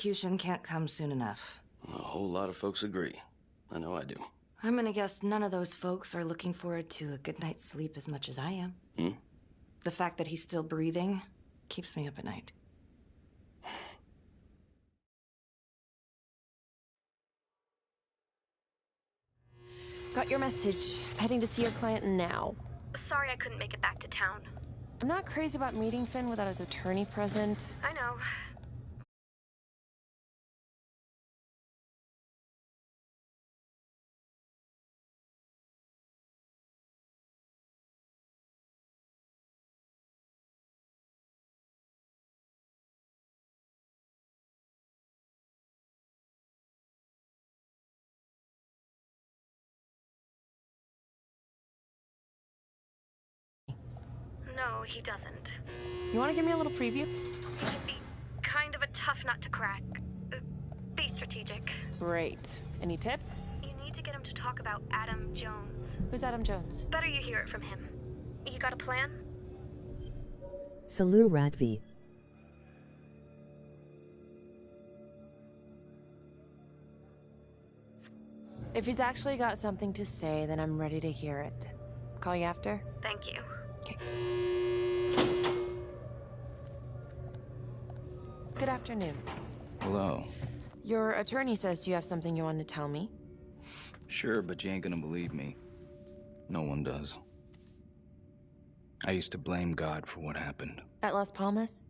execution can't come soon enough. A whole lot of folks agree. I know I do. I'm gonna guess none of those folks are looking forward to a good night's sleep as much as I am. The fact that he's still breathing keeps me up at night. Got your message. Heading to see your client now. Sorry I couldn't make it back to town. I'm not crazy about meeting Finn without his attorney present. I know. No, he doesn't. You want to give me a little preview? He'd be kind of a tough nut to crack. Be strategic. Great. Any tips? You need to get him to talk about Adam Jones. Who's Adam Jones? Better you hear it from him. You got a plan? Salut Radvi. If he's actually got something to say, then I'm ready to hear it. Call you after? Thank you. Okay. Good afternoon. Hello. Your attorney says you have something you want to tell me. Sure, but you ain't gonna believe me. No one does. I used to blame God for what happened. At Las Palmas?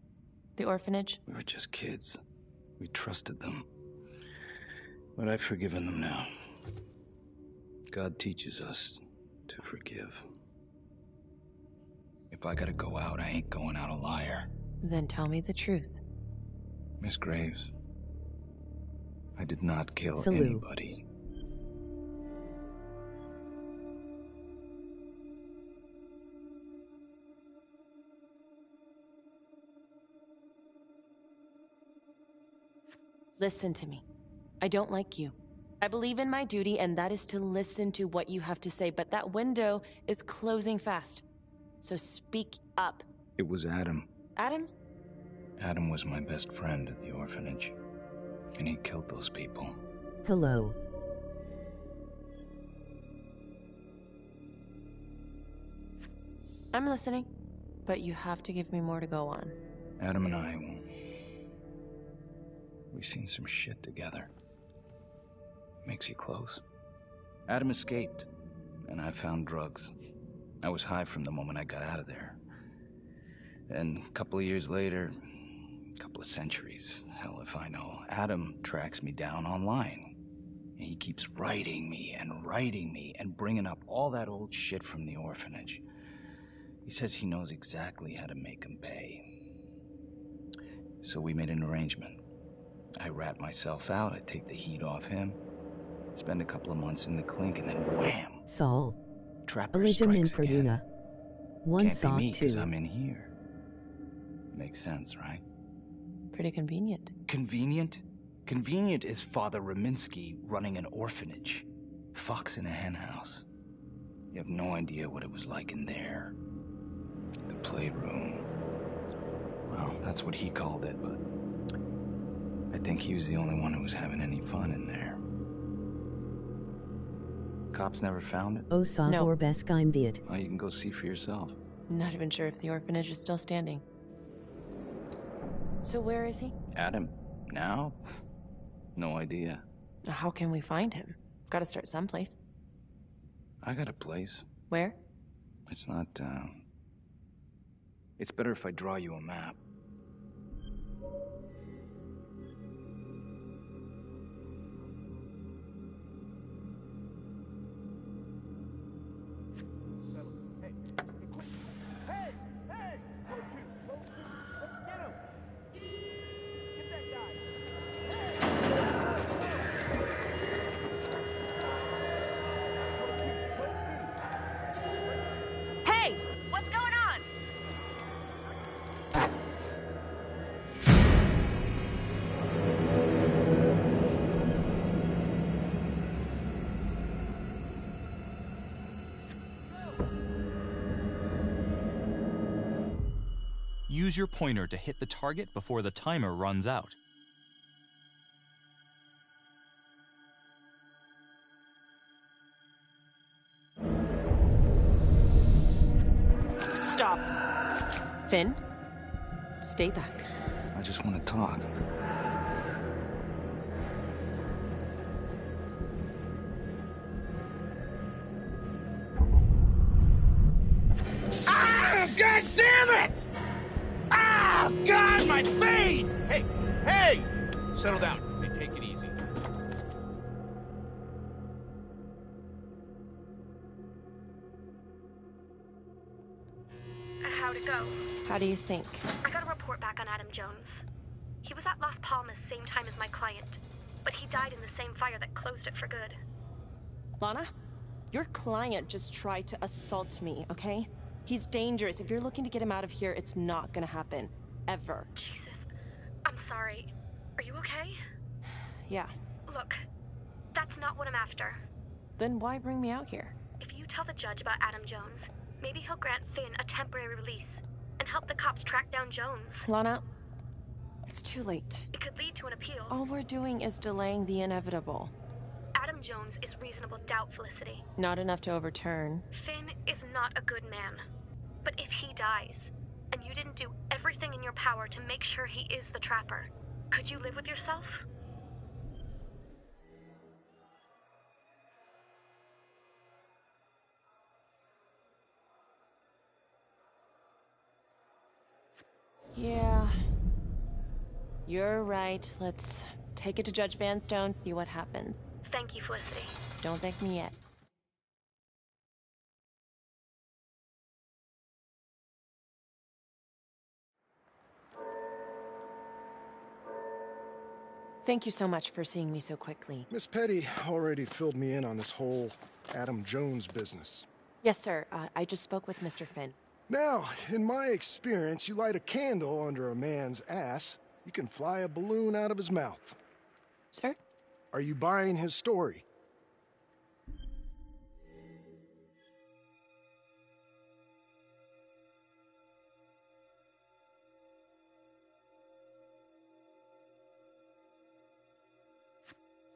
The orphanage? We were just kids. We trusted them. But I've forgiven them now. God teaches us to forgive. If I gotta go out, I ain't going out a liar. Then tell me the truth. Miss Graves, I did not kill Salut. anybody. Listen to me. I don't like you. I believe in my duty, and that is to listen to what you have to say, but that window is closing fast. So speak up. It was Adam. Adam? Adam was my best friend at the orphanage, and he killed those people. Hello. I'm listening, but you have to give me more to go on. Adam and I, we seen some shit together. Makes you close. Adam escaped, and I found drugs. I was high from the moment I got out of there. And a couple of years later, a couple of centuries, hell if I know, Adam tracks me down online. And he keeps writing me and bringing up all that old shit from the orphanage. He says he knows exactly how to make him pay. So we made an arrangement. I rat myself out, I take the heat off him, spend a couple of months in the clink, and then wham! Saul. Trapper Origin in strikes again. Fortuna. One Can't be sock me, 'cause two. I'm in here. Makes sense, right? Pretty convenient. Convenient? Convenient is Father Raminsky running an orphanage. Fox in a hen house. You have no idea what it was like in there. The playroom. Well, that's what he called it, but I think he was the only one who was having any fun in there. Cops never found it? Osa No. or Beskimdiet. Well, you can go see for yourself. Not even sure if the orphanage is still standing. So where is he? Adam? Now? No idea. How can we find him? Gotta start someplace. I got a place. Where? It's not, It's better if I draw you a map. Hey! What's going on? Use your pointer to hit the target before the timer runs out. Stop. Finn, stay back. I just want to talk. Ah! God damn it! Ah! God, my face! Hey! Hey! Settle down. Hey, take it easy. How'd it go? How do you think? I got a report back on Adam Jones. He was at Las Palmas same time as my client, but he died in the same fire that closed it for good. Lana, your client just tried to assault me, okay? He's dangerous. If you're looking to get him out of here, it's not gonna happen. Ever. Jesus. I'm sorry. Are you okay? Yeah. Look, that's not what I'm after. Then why bring me out here? If you tell the judge about Adam Jones, maybe he'll grant Finn a temporary release and help the cops track down Jones. Lana, it's too late. It could lead to an appeal. All we're doing is delaying the inevitable. Adam Jones is reasonable doubt, Felicity. Not enough to overturn. Finn is not a good man. But if he dies, and you didn't do everything in your power to make sure he is the trapper, could you live with yourself? Yeah. You're right. Let's take it to Judge Vanstone, see what happens. Thank you, Felicity. Don't thank me yet. Thank you so much for seeing me so quickly. Miss Petty already filled me in on this whole Adam Jones business. Yes, sir. I just spoke with Mr. Finn. Now, in my experience, you light a candle under a man's ass, you can fly a balloon out of his mouth. Sir? Are you buying his story?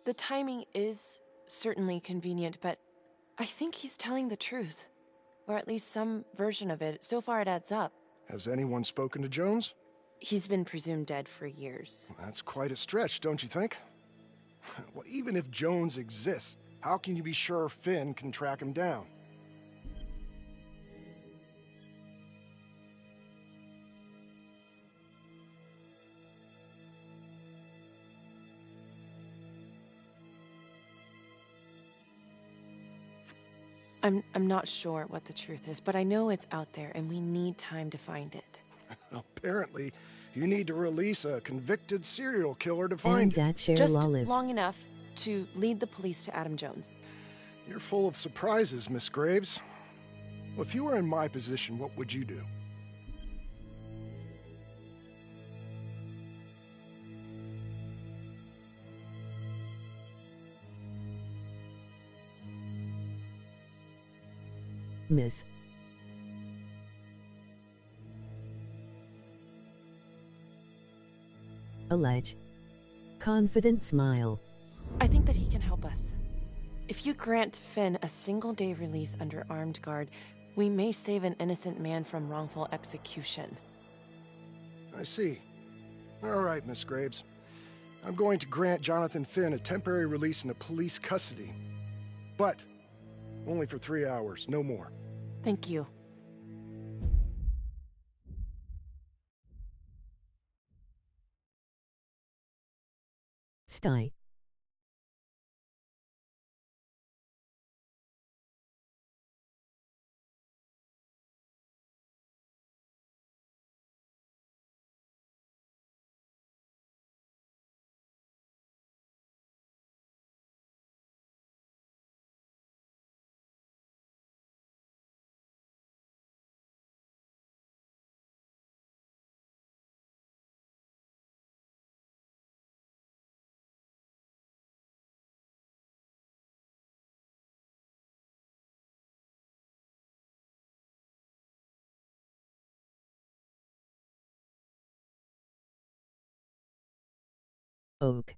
The timing is certainly convenient, but I think he's telling the truth. Or at least some version of it. So far it adds up. Has anyone spoken to Jones? He's been presumed dead for years. That's quite a stretch, don't you think? Well, even if Jones exists, how can you be sure Finn can track him down? I'm not sure what the truth is, but I know it's out there and we need time to find it. Apparently, you need to release a convicted serial killer to find it. Just long enough to lead the police to Adam Jones. You're full of surprises, Miss Graves. Well, if you were in my position, what would you do? Miss. Allege. Confident smile. I think that he can help us. If you grant Finn a single-day release under armed guard, we may save an innocent man from wrongful execution. I see. All right, Miss Graves. I'm going to grant Jonathan Finn a temporary release into police custody. But only for 3 hours, no more. Thank you. Stay. Oak.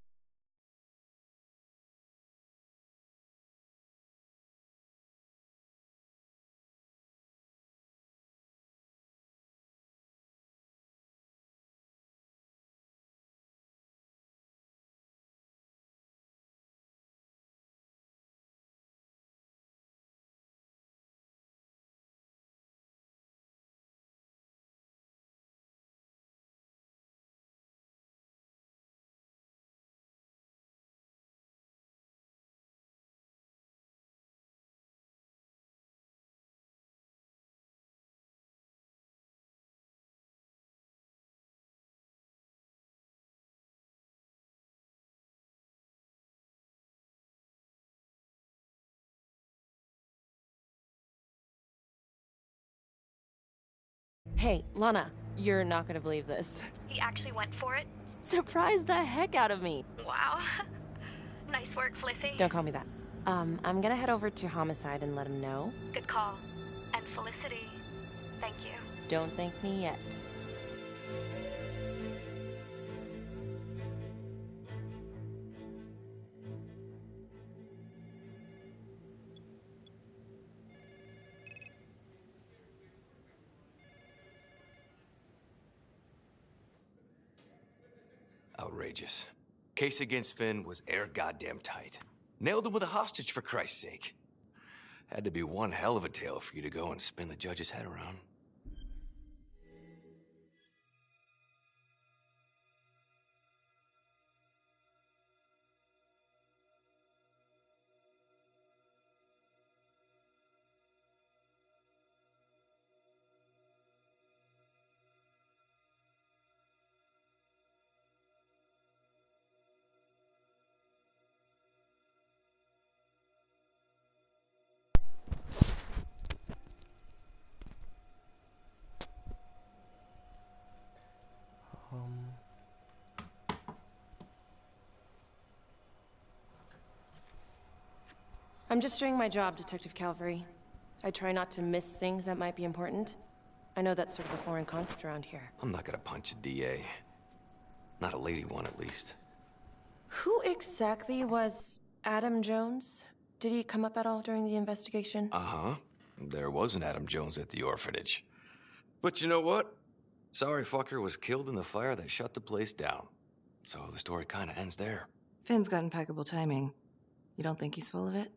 Hey, Lana, you're not gonna believe this. He actually went for it? Surprised the heck out of me. Wow. Nice work, Felicity. Don't call me that. I'm gonna head over to Homicide and let him know. Good call. And Felicity, thank you. Don't thank me yet. Outrageous. Case against Finn was air goddamn tight. Nailed him with a hostage, for Christ's sake. Had to be one hell of a tale for you to go and spin the judge's head around. I'm just doing my job, Detective Calvary. I try not to miss things that might be important. I know that's sort of a foreign concept around here. I'm not gonna punch a DA. Not a lady one, at least. Who exactly was Adam Jones? Did he come up at all during the investigation? Uh-huh. There was an Adam Jones at the orphanage. But you know what? Sorry fucker was killed in the fire that shut the place down. So the story kinda ends there. Finn's got impeccable timing. You don't think he's full of it?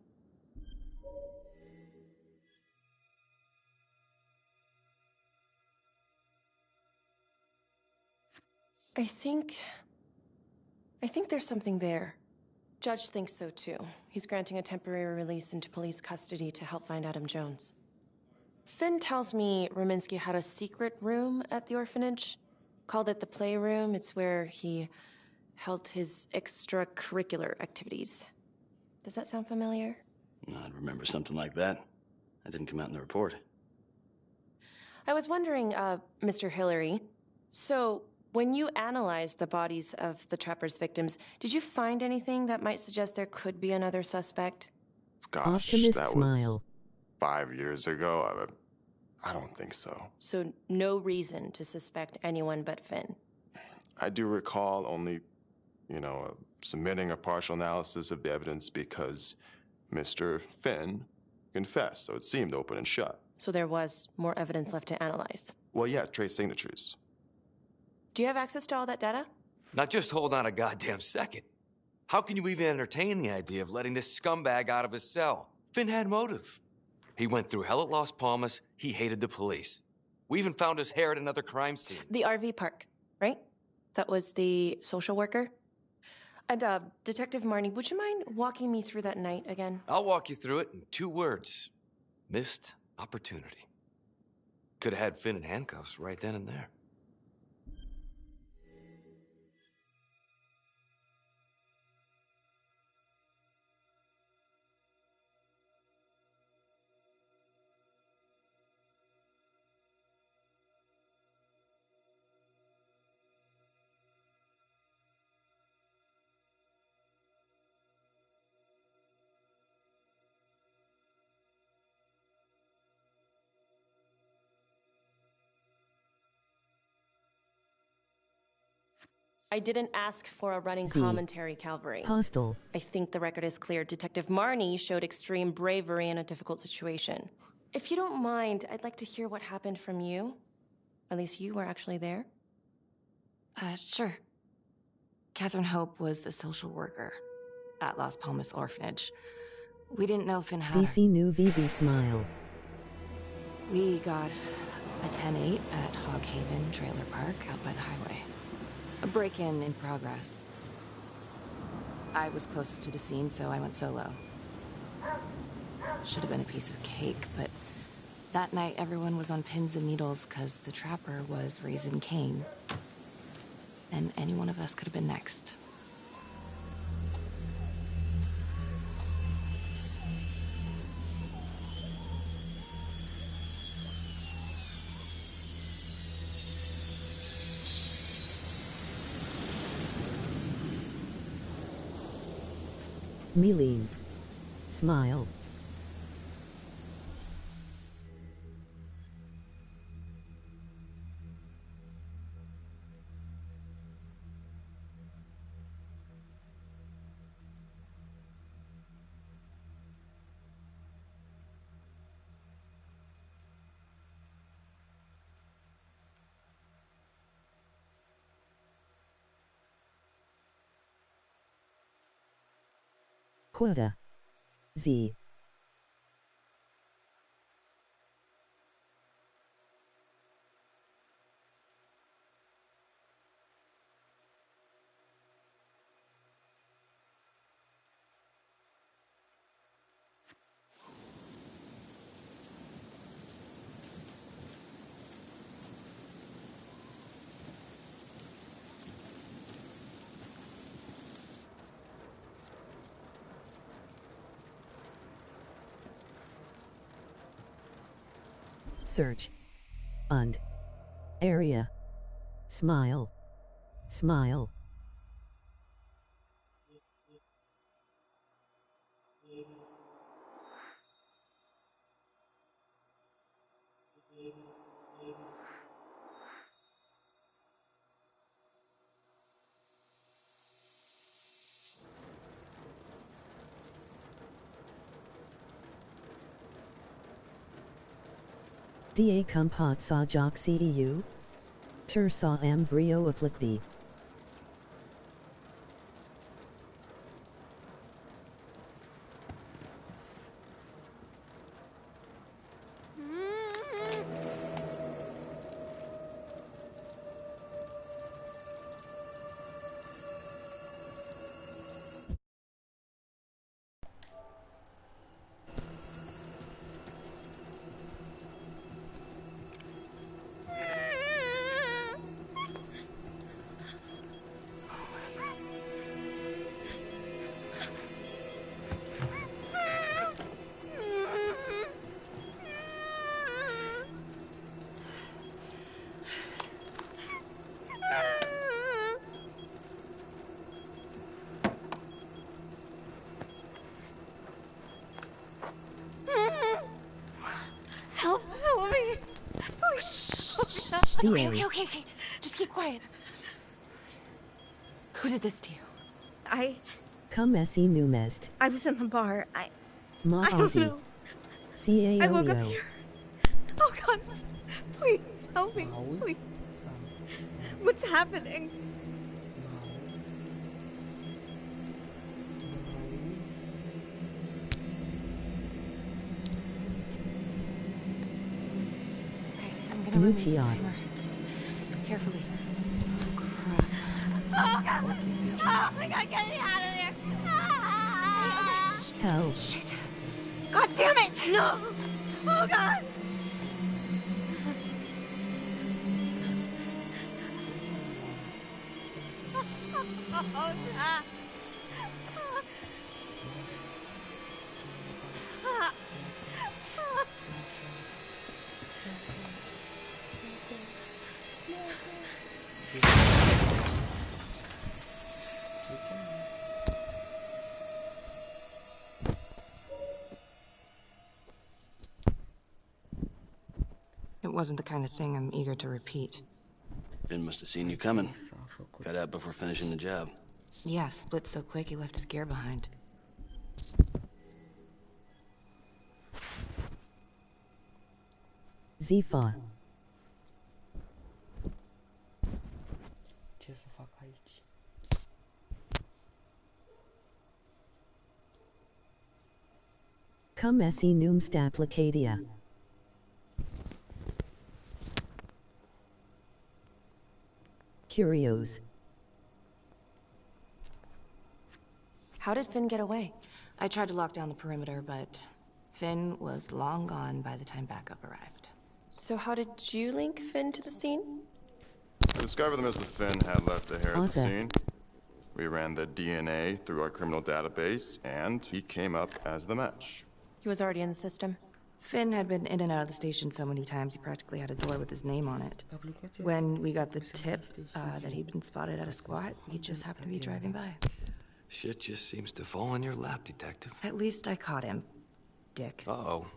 I think there's something there. Judge thinks so too. He's granting a temporary release into police custody to help find Adam Jones. Finn tells me Rominsky had a secret room at the orphanage. Called it the playroom. It's where he held his extracurricular activities. Does that sound familiar? I'd remember something like that. That didn't come out in the report. I was wondering, Mr. Hillary, so when you analyzed the bodies of the Trapper's victims, did you find anything that might suggest there could be another suspect? Gosh, Optimist that smile. was 5 years ago. I don't think so. So no reason to suspect anyone but Finn. I do recall only, submitting a partial analysis of the evidence because Mr. Finn confessed, so it seemed open and shut. So there was more evidence left to analyze. Well, yeah, trace signatures. Do you have access to all that data? Now just hold on a goddamn second. How can you even entertain the idea of letting this scumbag out of his cell? Finn had motive. He went through hell at Las Palmas. He hated the police. We even found his hair at another crime scene. The RV park, right? That was the social worker? And, Detective Marnie, would you mind walking me through that night again? I'll walk you through it in 2 words. Missed opportunity. Could have had Finn in handcuffs right then and there. I didn't ask for a running Z. commentary, Calvary. Postal. I think the record is clear. Detective Marnie showed extreme bravery in a difficult situation. If you don't mind, I'd like to hear what happened from you. At least you were actually there. Sure. Catherine Hope was a social worker at Las Palmas Orphanage. We didn't know Finn had DC New VV smile. We got a 10-8 at Hog Haven Trailer Park out by the highway. A break-in in progress. I was closest to the scene, so I went solo. Should have been a piece of cake, but that night everyone was on pins and needles because the Trapper was raising Cain. And any one of us could have been next. Meline. Smile. Quota. Z. Search. Und. Area. Smile. Smile. Da compat sa jock ceu? Tur sa am vrio aplicti. Help me. Please. Okay. Just keep quiet. Who did this to you? Come esi numest. I was in the bar. I Ma don't Aussie. know. C-A-O-E-O. I woke up here. Oh God. Please help me. Please. What's happening? Okay, I'm gonna remove the Nutia. timer. Carefully. Oh God. Oh my God, get me out of there. Hell. Shit. God damn it! No. Oh God. Oh God. It wasn't the kind of thing I'm eager to repeat. Finn must have seen you coming. Got out before finishing the job. Yeah, split so quick he left his gear behind. Zifa. Come esi numst applicatia. Curios. How did Finn get away? I tried to lock down the perimeter, but Finn was long gone by the time backup arrived. So how did you link Finn to the scene? I discovered that Mr. Finn had left a hair at the Awesome. scene. We ran the DNA through our criminal database, and he came up as the match. He was already in the system. Finn had been in and out of the station so many times he practically had a door with his name on it. When we got the tip that he'd been spotted at a squat, he just happened to be driving by. Shit just seems to fall in your lap, Detective. At least I caught him, dick. Uh-oh.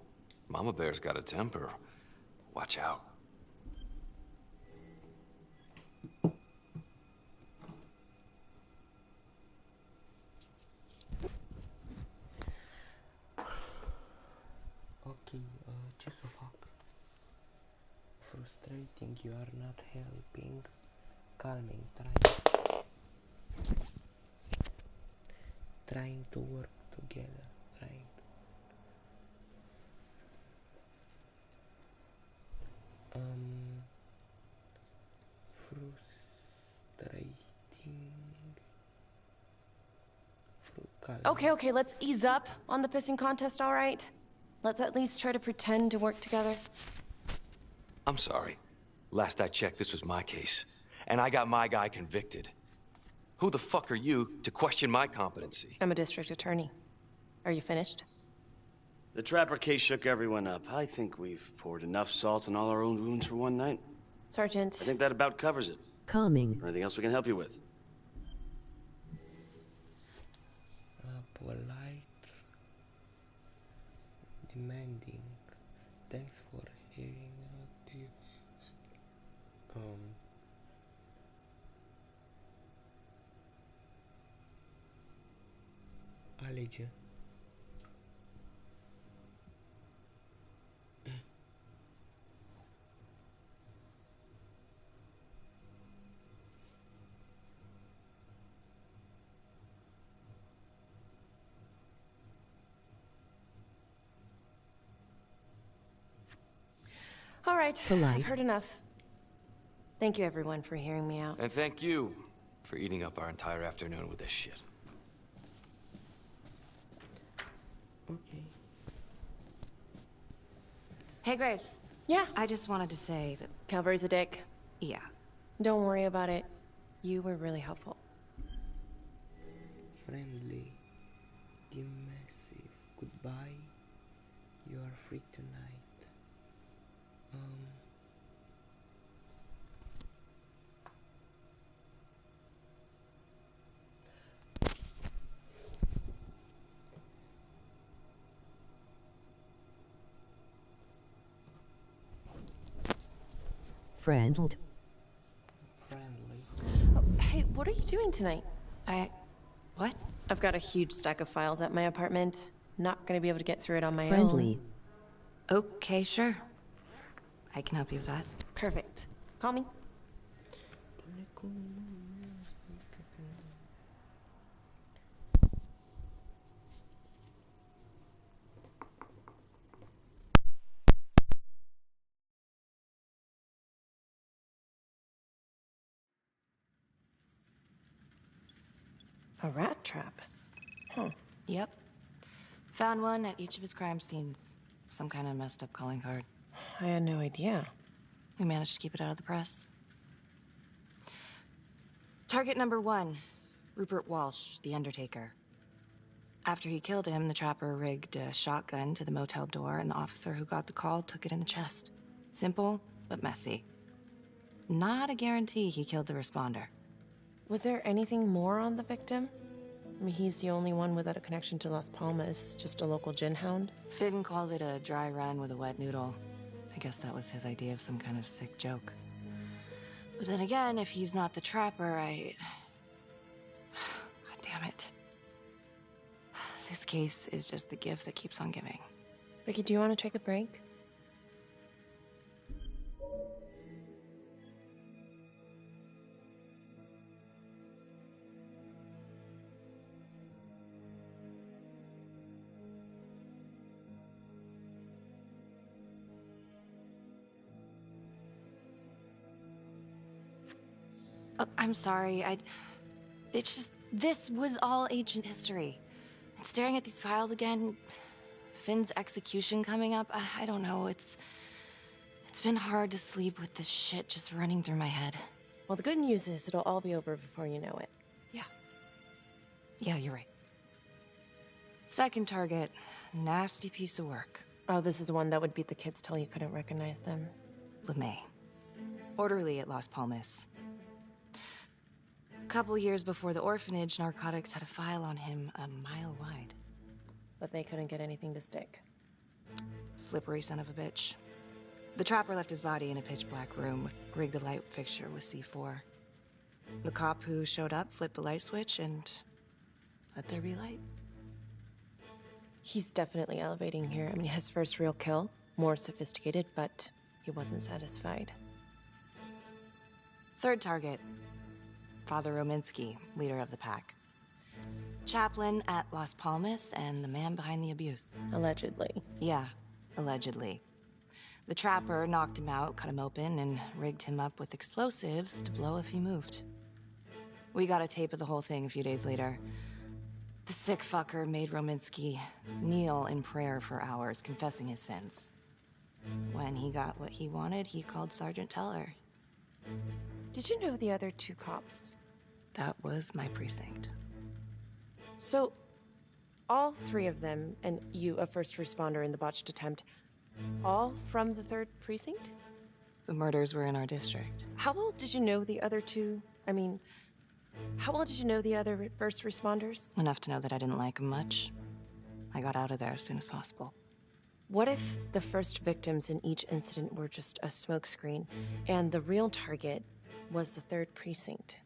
Mama Bear's got a temper. Watch out. Okay, just a fuck. Frustrating, you are not helping. Calming, trying to work together, trying. Frustrating. Okay, let's ease up on the pissing contest, all right? Let's at least try to pretend to work together. I'm sorry. Last I checked, this was my case. And I got my guy convicted. Who the fuck are you to question my competency? I'm a district attorney. Are you finished? The Trapper case shook everyone up. I think we've poured enough salt on all our own wounds for one night. Sergeant. I think that about covers it. Calming. Anything else we can help you with? Polite. Demanding. Thanks for hearing out you. Allergy. All right, Polite. I've heard enough. Thank you, everyone, for hearing me out. And thank you for eating up our entire afternoon with this shit. Okay. Hey, Graves. Yeah? I just wanted to say that... Calvary's a dick. Yeah. Don't worry about it. You were really helpful. Friendly. Massive. Goodbye. You are free tonight. Friendly. Oh, hey, what are you doing tonight? What? I've got a huge stack of files at my apartment. Not gonna be able to get through it on my Friendly. own. Okay, sure. I can help you with that. Perfect. Call me. A rat trap? Huh. Yep. Found one at each of his crime scenes. Some kind of messed up calling card. I had no idea. We managed to keep it out of the press. Target number 1, Rupert Walsh, the Undertaker. After he killed him, the trapper rigged a shotgun to the motel door, and the officer who got the call took it in the chest. Simple, but messy. Not a guarantee he killed the responder. Was there anything more on the victim? I mean, he's the only one without a connection to Las Palmas, just a local gin hound. Finn called it a dry run with a wet noodle. I guess that was his idea of some kind of sick joke. But then again, if he's not the trapper, God damn it. This case is just the gift that keeps on giving. Vicky, do you want to take a break? I'm sorry, it's just, this was all ancient history. And staring at these files again, Finn's execution coming up, I don't know, it's been hard to sleep with this shit just running through my head. Well, the good news is it'll all be over before you know it. Yeah, you're right. Second target, nasty piece of work. Oh, this is the one that would beat the kids till you couldn't recognize them. LeMay. Orderly at Las Palmas. Couple years before the orphanage, narcotics had a file on him a mile wide. But they couldn't get anything to stick. Slippery son of a bitch. The trapper left his body in a pitch-black room, rigged the light fixture with C4. The cop who showed up flipped the light switch and let there be light. He's definitely elevating here. I mean, his first real kill, more sophisticated, but he wasn't satisfied. Third target, Father Rominsky, leader of the pack. Chaplain at Las Palmas and the man behind the abuse. Allegedly. Yeah, allegedly. The trapper knocked him out, cut him open, and rigged him up with explosives to blow if he moved. We got a tape of the whole thing a few days later. The sick fucker made Rominsky kneel in prayer for hours, confessing his sins. When he got what he wanted, he called Sergeant Teller. Did you know the other two cops? That was my precinct. So, all three of them, and you, a first responder in the botched attempt, all from the 3rd precinct? The murders were in our district. How well did you know the other two? I mean, how well did you know the other first responders? Enough to know that I didn't like them much. I got out of there as soon as possible. What if the first victims in each incident were just a smokescreen, and the real target was the 3rd precinct?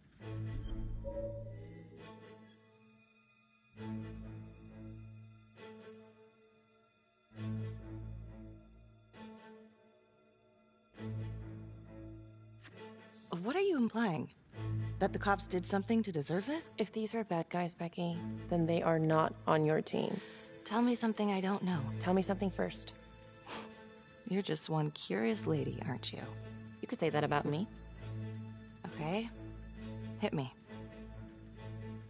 What are you implying? That the cops did something to deserve this? If these are bad guys, Becky, then they are not on your team. Tell me something I don't know. Tell me something first. You're just one curious lady, aren't you? You could say that about me. Okay. Hit me.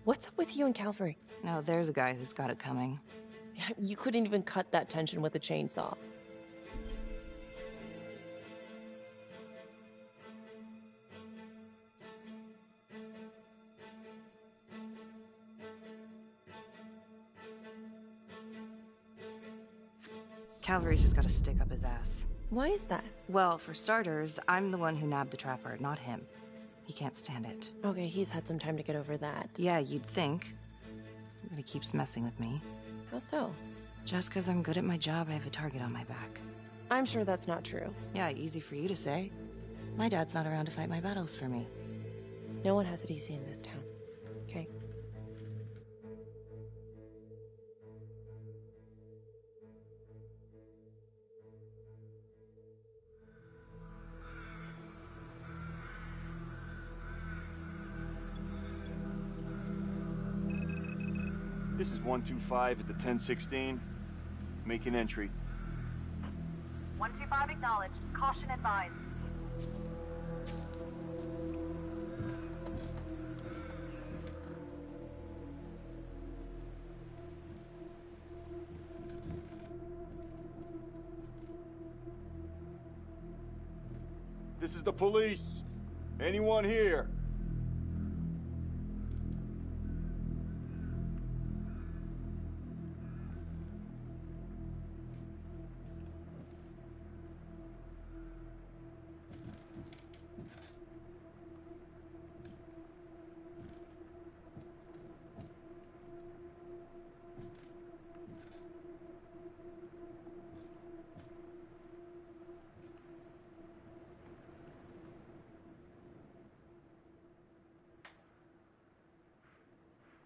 What's up with you and Calvary? No, there's a guy who's got it coming. You couldn't even cut that tension with a chainsaw. Calvary's just got to stick up his ass. Why is that? Well, for starters, I'm the one who nabbed the trapper, not him. He can't stand it. Okay, he's had some time to get over that. Yeah, you'd think. But he keeps messing with me. How so? Just because I'm good at my job, I have a target on my back. I'm sure that's not true. Yeah, easy for you to say. My dad's not around to fight my battles for me. No one has it easy in this town. Okay? This is 125 at the 1016. Make an entry. 125 acknowledged. Caution advised. This is the police. Anyone here?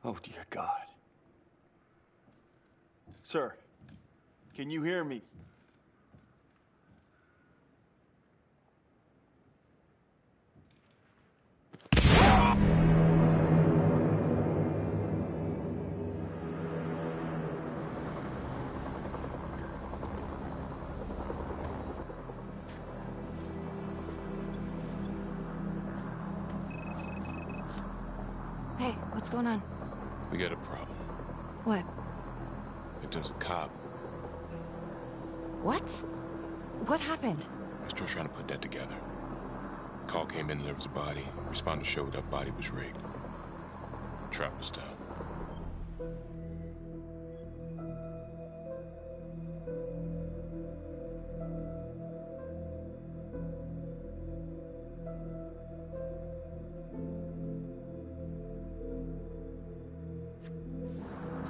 Oh, dear God. Sir, can you hear me? Hey, what's going on? We got a problem. What? Victim's a cop. What? What happened? Still trying to put that together. Call came in and there was a body. Responder showed up, body was rigged. Trapper style.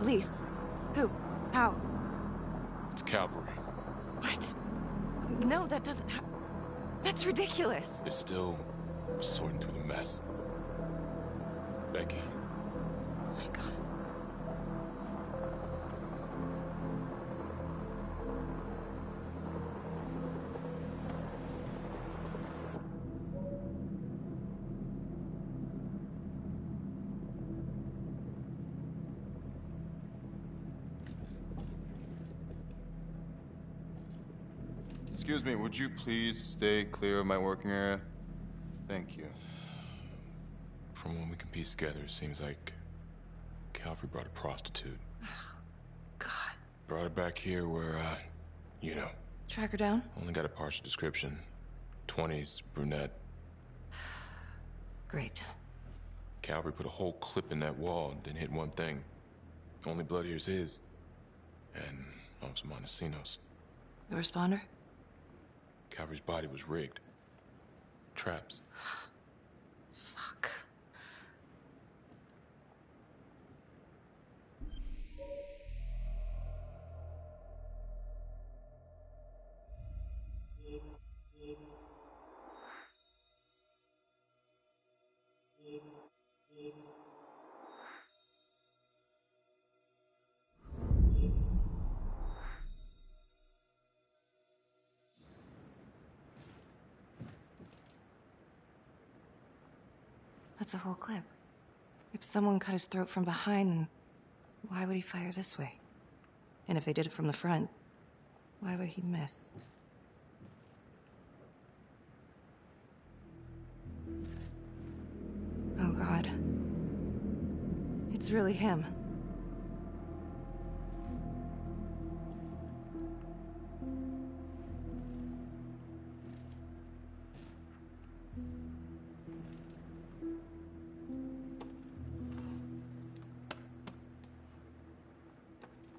Police? Who? How? It's cavalry. What? No, that doesn't... That's ridiculous. They're still sorting through the mess. Becky. Oh my God. Excuse me, would you please stay clear of my working area? Thank you. From what we can piece together, it seems like Calvary brought a prostitute. God. Brought her back here where, you know. Track her down? Only got a partial description. 20s, brunette. Great. Calvary put a whole clip in that wall and didn't hit one thing. Only blood here's his. And Officer Montesinos. The responder? Calvary's body was rigged. Traps. Fuck. That's a whole clip. If someone cut his throat from behind, then why would he fire this way? And if they did it from the front, why would he miss? Oh God. It's really him.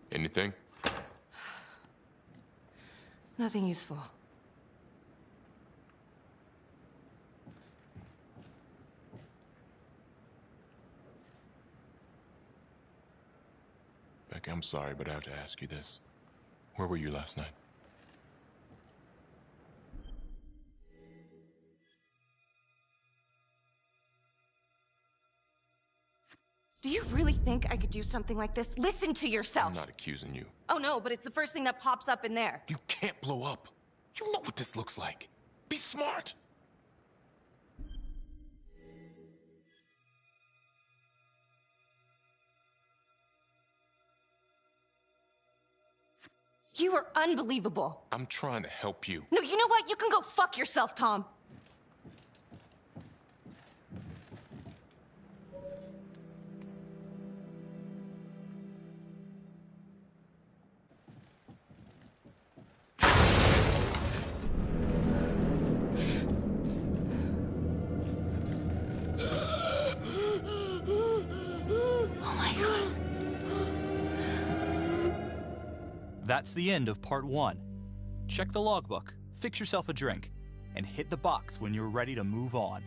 Anything? Nothing useful. Becky, I'm sorry, but I have to ask you this. Where were you last night? Do you really think I could do something like this? Listen to yourself. I'm not accusing you. Oh no, but it's the first thing that pops up in there. You can't blow up. You know what this looks like. Be smart. You are unbelievable. I'm trying to help you. No, you know what? You can go fuck yourself, Tom. That's the end of part 1. Check the logbook, fix yourself a drink, and hit the box when you're ready to move on.